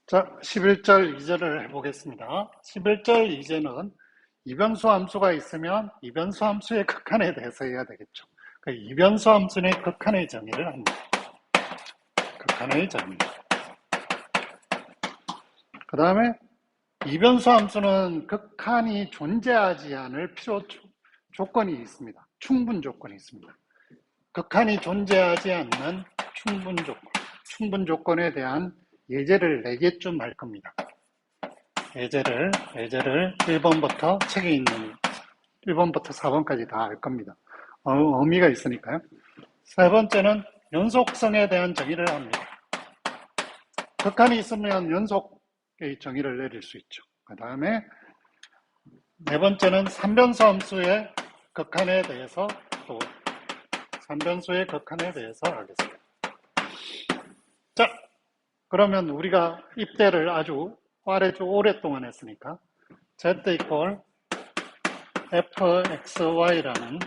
자, 11절 이제를 해보겠습니다. 11절 이제는 이변수 함수가 있으면 이변수 함수의 극한에 대해서 해야 되겠죠. 그 이변수 함수의 극한의 정의를 합니다. 극한의 정의. 그 다음에 이변수 함수는 극한이 존재하지 않을 필요 조건이 있습니다. 충분 조건이 있습니다. 극한이 존재하지 않는 충분 조건에 대한 예제를 4개쯤 할 겁니다. 예제를 1번부터 책에 있는 1번부터 4번까지 다 할 겁니다. 의미가 있으니까요. 세 번째는 연속성에 대한 정의를 합니다. 극한이 있으면 연속의 정의를 내릴 수 있죠. 그 다음에 네 번째는 3변수 함수의 극한에 대해서 또 3변수의 극한에 대해서 하겠습니다. 자, 그러면 우리가 입대를 아주 오랫동안 했으니까 z equal fxy라는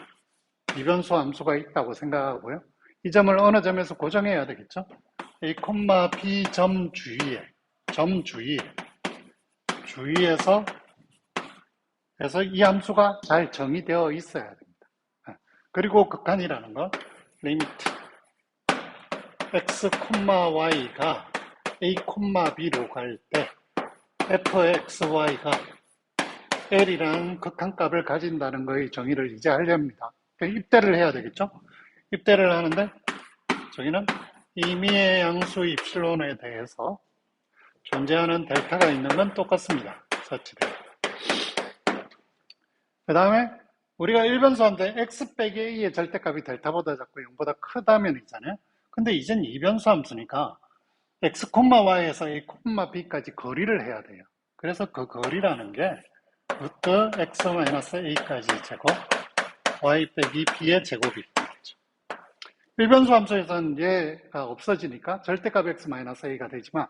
이변수 함수가 있다고 생각하고요. 이 점을 어느 점에서 고정해야 되겠죠. a, b 점 주위에서 이 함수가 잘 정의되어 있어야 됩니다. 그리고 극한이라는 건 리미트 x, y가 a, b로 갈 때 fxy가 l이라는 극한값을 가진다는 거의 정의를 이제 하렵니다. 입대를 해야 되겠죠? 입대를 하는데 저기는 임의의 양수 입실론에 대해서 존재하는 델타가 있는 건 똑같습니다. such that. 그 다음에 우리가 일변수한테 x 빼기 a의 절대값이 델타보다 작고 0보다 크다면 있잖아요. 근데 이젠 이변수 함수니까 x, y에서 a, b까지 거리를 해야 돼요. 그래서 그 거리라는 게 루트 x-a까지 제곱 y 빼기 b의 제곱이 되겠죠. 일변수 함수에서는 얘가 없어지니까 절대값 x-a가 되지만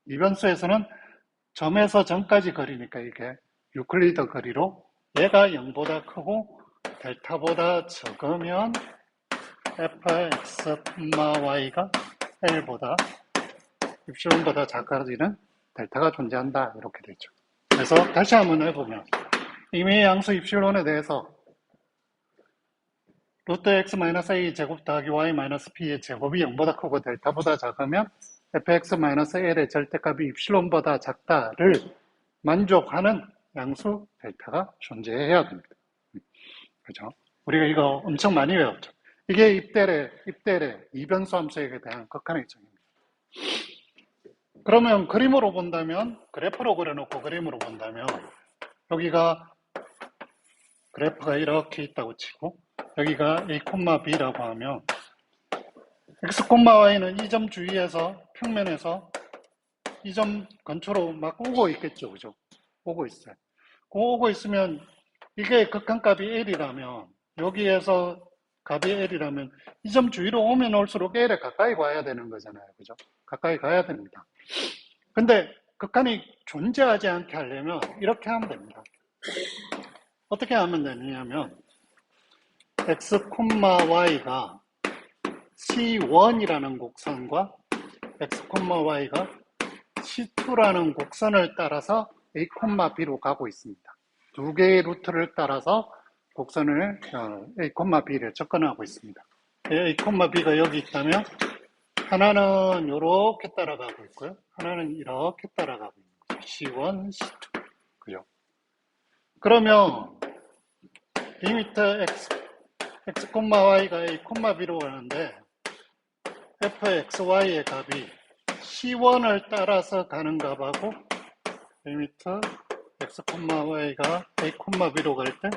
이변수에서는 점에서 점까지 거리니까 이게 유클리드 거리로 얘가 0보다 크고 델타보다 적으면 fx, y가 l보다 입실론보다 작아지는 델타가 존재한다 이렇게 되죠. 그래서 다시 한번 해보면 임의의 양수 입실론에 대해서 루트 x-a 제곱 더하기 y-b의 제곱이 0보다 크고 델타보다 작으면 fx-l의 절대값이 입실론보다 작다를 만족하는 양수 델타가 존재해야 됩니다. 그죠? 우리가 이거 엄청 많이 외웠죠. 이게 입대래 이변수 함수에 대한 극한의 정의입니다. 그러면 그림으로 본다면, 그래프로 그려놓고 그림으로 본다면, 여기가 그래프가 이렇게 있다고 치고, 여기가 a, b라고 하면, x, y는 이 점 주위에서, 평면에서 이 점 근처로 막 오고 있겠죠. 그죠? 오고 있어요. 오고 있으면, 이게 극한값이 L이라면, 여기에서 값이 L이라면, 이 점 주위로 오면 올수록 L에 가까이 가야 되는 거잖아요. 그죠? 가까이 가야 됩니다. 근데 극한이 존재하지 않게 하려면 이렇게 하면 됩니다. 어떻게 하면 되냐면 x, y가 C1이라는 곡선과 x, y가 C2라는 곡선을 따라서 a, b로 가고 있습니다. 두 개의 루트를 따라서 곡선을 a, b를 접근하고 있습니다. a, b가 여기 있다면 하나는 이렇게 따라가고 있고요. 하나는 이렇게 따라가고 있는 거죠. C1, C2. 그죠? 그러면 리미트 x, y가 a, b로 가는데 fxy의 값이 C1을 따라서 가는 값하고 리미트 x, y가 a, b로 갈 때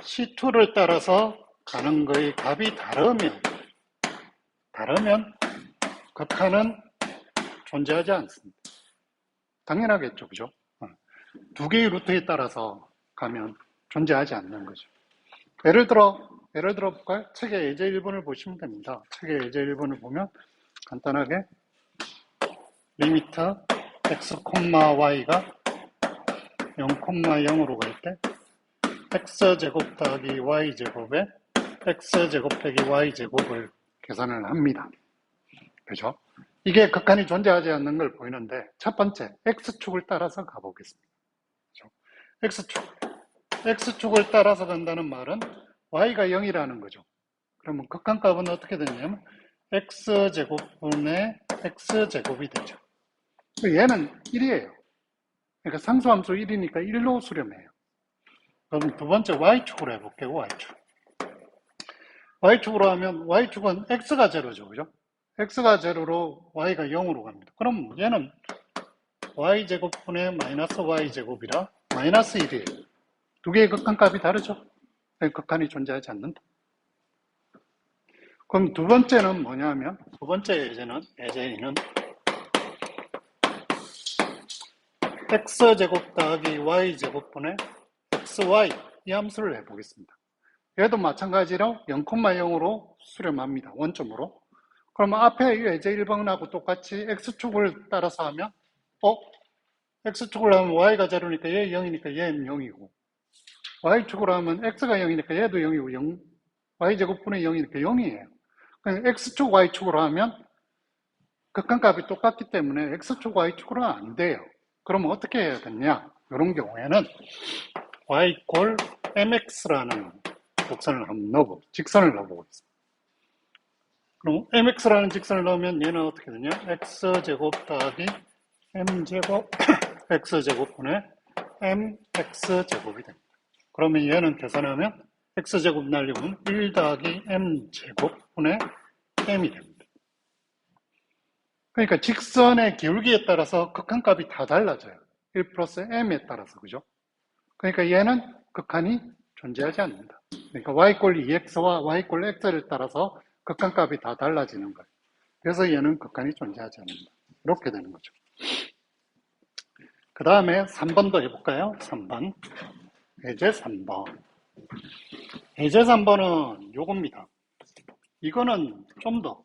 C2를 따라서 가는 거의 값이 다르면 극한은 존재하지 않습니다. 당연하겠죠, 그죠? 두 개의 루트에 따라서 가면 존재하지 않는 거죠. 예를 들어 볼까요? 책의 예제 1번을 보시면 됩니다. 책의 예제 1번을 보면 간단하게 리미트 x, y가 0, 0으로 갈 때 x제곱 더하기 y제곱에 x제곱 빼기 y제곱을 계산을 합니다. 그죠? 이게 극한이 존재하지 않는 걸 보이는데, 첫 번째, x축을 따라서 가보겠습니다. 그렇죠? x축을 따라서 간다는 말은 y가 0이라는 거죠. 그러면 극한값은 어떻게 되냐면 x제곱분의 x제곱이 되죠. 얘는 1이에요. 그러니까 상수함수 1이니까 1로 수렴해요. 그럼 두 번째 y축으로 해볼게요. y축. y축으로 하면 y축은 x가 제로죠. 그죠? x가 제로로 y가 0으로 갑니다. 그럼 얘는 y제곱분의 마이너스 y제곱이라 마이너스 1이에요. 두 개의 극한값이 다르죠? 극한이 존재하지 않는다. 그럼 두 번째는 뭐냐면, 두 번째 예제는 x제곱 더하기 y제곱분의 xy 이 함수를 해보겠습니다. 얘도 마찬가지로 0,0으로 수렴합니다. 원점으로. 그러면 앞에 예제 1번하고 똑같이 x축을 따라서 하면 x축을 하면 y가 제로니까 얘 0이니까 얘는 0이고, y축으로 하면 x가 0이니까 얘도 0이고, y제곱분의 0이니까 0이에요. 그러니까 x축, y축으로 하면 극한값이 똑같기 때문에 x축, y축으로는 안 돼요. 그러면 어떻게 해야 되냐? 이런 경우에는 y 꼴 mx라는 곡선을 한번 직선을 넣어보겠습니다. 그럼 mx라는 직선을 넣으면 얘는 어떻게 되냐? x제곱 더하기 m제곱 x제곱분의 mx제곱이 됩니다. 그러면 얘는 계산하면 x제곱 날리면 1 더하기 m제곱분의 m이 됩니다. 그러니까 직선의 기울기에 따라서 극한값이 다 달라져요. 1 플러스 m에 따라서, 그죠? 그러니까 얘는 극한이 존재하지 않는다. 그러니까 y꼴 2x와 y꼴 x를 따라서 극한값이 다 달라지는 거예요. 그래서 얘는 극한이 존재하지 않는다. 이렇게 되는 거죠. 그 다음에 3번도 해볼까요? 3번. 예제 3번. 예제 3번은 요겁니다. 이거는 좀 더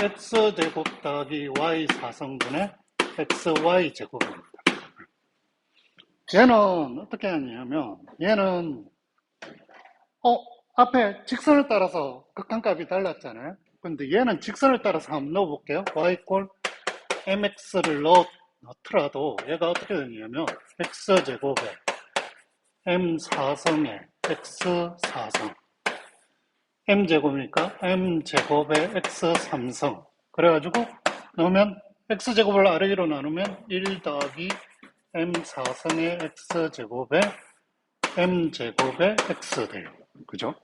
x제곱 더하기 y 4성분의 xy 제곱입니다. 얘는 어떻게 하냐면, 얘는 앞에 직선을 따라서 극한값이 달랐잖아요. 근데 얘는 직선을 따라서 한번 넣어볼게요. y꼴 mx를 넣더라도 얘가 어떻게 되냐면 x제곱에 m4성에 x4성, m제곱이니까 m제곱에 x3성, 그래가지고 넣으면 x제곱을 아래 위로 나누면 1 더하기 m4성의 x제곱에 m제곱에 x 돼요. 그죠?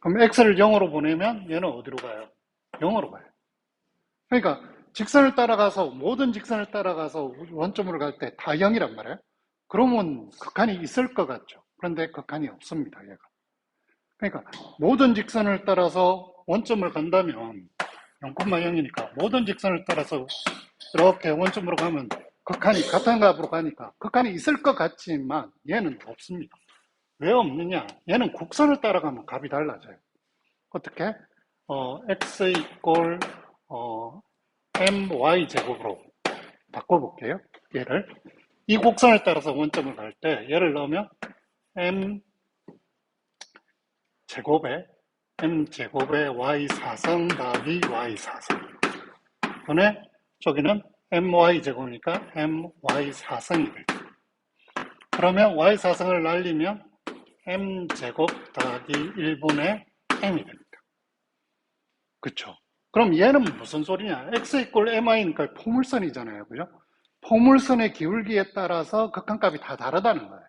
그럼 x를 0으로 보내면 얘는 어디로 가요? 0으로 가요. 그러니까 직선을 따라가서, 모든 직선을 따라가서 원점으로 갈 때 다 0이란 말이에요. 그러면 극한이 있을 것 같죠. 그런데 극한이 없습니다, 얘가. 그러니까 모든 직선을 따라서 원점을 간다면 0,0이니까 모든 직선을 따라서 이렇게 원점으로 가면 극한이 같은 값으로 가니까 극한이 있을 것 같지만 얘는 없습니다. 왜 없느냐? 얘는 곡선을 따라가면 값이 달라져요. 어떻게? x 이꼴 my 제곱으로 바꿔볼게요. 얘를 이 곡선을 따라서 원점을 갈 때 얘를 넣으면 m 제곱에 y 4성 더하기 y 4성 분의 저기는 my 제곱이니까 my 4성이 되죠. 그러면 y 4성을 날리면 m 제곱 더하기 1분의 m이 됩니다. 그쵸? 그럼 얘는 무슨 소리냐? x 이꼴 mi니까 포물선이잖아요. 그죠? 포물선의 기울기에 따라서 극한값이 다 다르다는 거예요.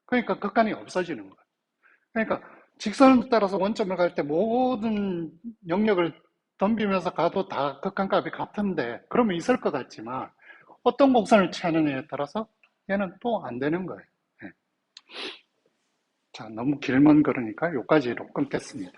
그러니까 극한이 없어지는 거예요. 그러니까 직선을 따라서 원점을 갈 때 모든 영역을 덤비면서 가도 다 극한값이 같은데 그러면 있을 것 같지만 어떤 곡선을 취하느냐에 따라서 얘는 또 안 되는 거예요. 네. 자, 너무 길면 그러니까 여기까지로 끊겠습니다.